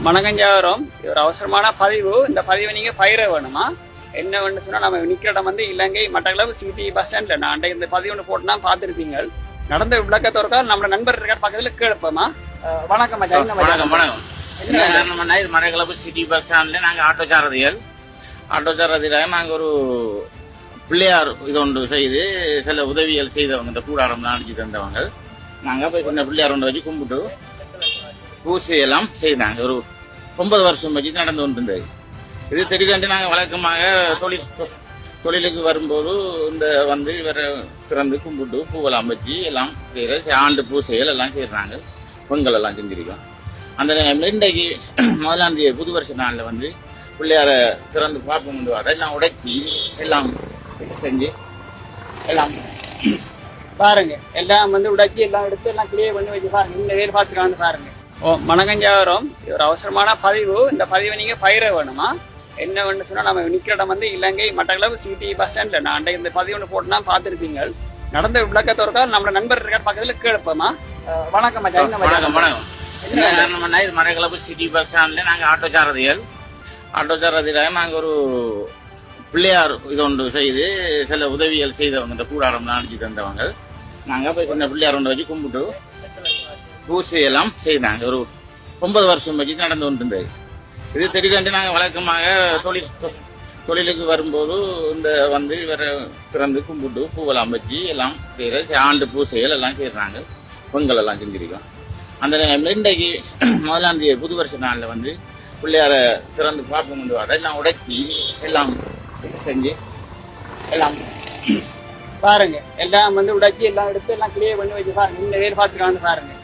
மணக்கஞ்சாவரம் ஒரு அவசரமான பதிவு. இந்த பதிவை நீங்க பயிர வேணுமா? என்ன வேணும் சொன்னா, நம்ம நிக்கிற இடம் வந்து இலங்கை மட்டக்களப்பு சிட்டி பஸ் ஸ்டாண்ட்ல. நான் இந்த பதிவு ஒன்று போட்டுனா பார்த்துருப்பீங்க. நடந்த விளக்கத்தோருக்கா நம்ம நண்பர் இருக்கார் பக்கத்துல கேட்போமா? வணக்கம் வணக்கம் வணக்கம். இது மட்டக்களப்பு சிட்டி பஸ் ஸ்டாண்ட்ல நாங்க ஆட்டோ சாரதியில நாங்க ஒரு பிள்ளையார் இது ஒன்று செய்து சில உதவிகள் செய்தவங்க, இந்த கூடாரம் அணிஞ்சு தந்தவங்க. நாங்க போய் இந்த பிள்ளையார் ஒன்று வச்சு கும்பிட்டு பூசையெல்லாம் செய்தாங்க. ஒரு 9 வருஷம் வச்சு நடந்து கொண்டிருந்தது. இது திடீரென்று நாங்கள் வழக்கமாக தொழிலுக்கு வரும்போது இந்த வந்து இவரை திறந்து கும்பிட்டு பூவெல்லாம் வச்சு எல்லாம் செய்கிற ஆண்டு பூசைகள் எல்லாம் செய்கிறாங்க. பொங்கல் எல்லாம் செஞ்சிருக்கோம். அந்த இன்றைக்கு 1ஆம் தேதி புது வருஷ நாளில் வந்து பிள்ளையாரை திறந்து பார்ப்போம். அதெல்லாம் உடைச்சி எல்லாம் செஞ்சு எல்லாம் பாருங்க, எல்லாம் வந்து உடைச்சி எல்லாம் எடுத்து எல்லாம் கிளியர் பண்ணி வச்சு பாருங்க. இந்த வேலை பார்த்துக்கலான்னு பாருங்க. மணக்கஞ்சாவரம் ஒரு அவசரமான பதிவு. இந்த பதிவை நீங்க பயிர வேணுமா? என்ன வேணும் சொன்னா, நம்ம நிக்கிற இடம் வந்து இலங்கை மட்டக்களப்பு சிட்டி பஸ் ஸ்டாண்ட்ல. நான் இந்த பதிவு ஒன்று போட்டுனா பார்த்துருப்பீங்க. நடந்த விளக்கத்தோருக்கா நம்ம நண்பர் இருக்கார் பக்கத்துல கேட்போமா? வணக்கம் வணக்கம் வணக்கம். இது மட்டக்களப்பு சிட்டி பஸ் ஸ்டாண்ட்ல நாங்க ஆட்டோ சாரதியில நாங்க ஒரு பிள்ளையார் இது ஒன்று செய்து சில உதவிகள் செய்தவங்க, இந்த கூடாரம் அணிஞ்சு தந்தவங்க. நாங்க போய் இந்த பிள்ளையார் ஒன்று வச்சு கும்பிட்டு பூசையெல்லாம் செய்தாங்க. ஒரு 9 வருஷம் வச்சு நடந்து கொண்டிருந்தது. இது திடீரென்று நாங்கள் வழக்கமாக தொழிலுக்கு வரும்போது இந்த வந்து இவரை திறந்து கும்பிட்டு பூவெல்லாம் வச்சு எல்லாம் செய்கிற ஆண்டு பூசைகள் எல்லாம் செய்கிறாங்க. பொங்கல் எல்லாம் செஞ்சிருக்கோம். அந்த இன்றைக்கு 1ஆம் தேதி புது வருஷ நாளில் வந்து பிள்ளையாரை திறந்து பார்ப்போம். அதெல்லாம் உடைச்சி எல்லாம் செஞ்சு எல்லாம் பாருங்க, எல்லாம் வந்து உடைச்சி எல்லாம் எடுத்து எல்லாம் கிளியர் பண்ணி வச்சு பாருங்க. இந்த வேலை பார்த்துக்கலான்னு பாருங்க.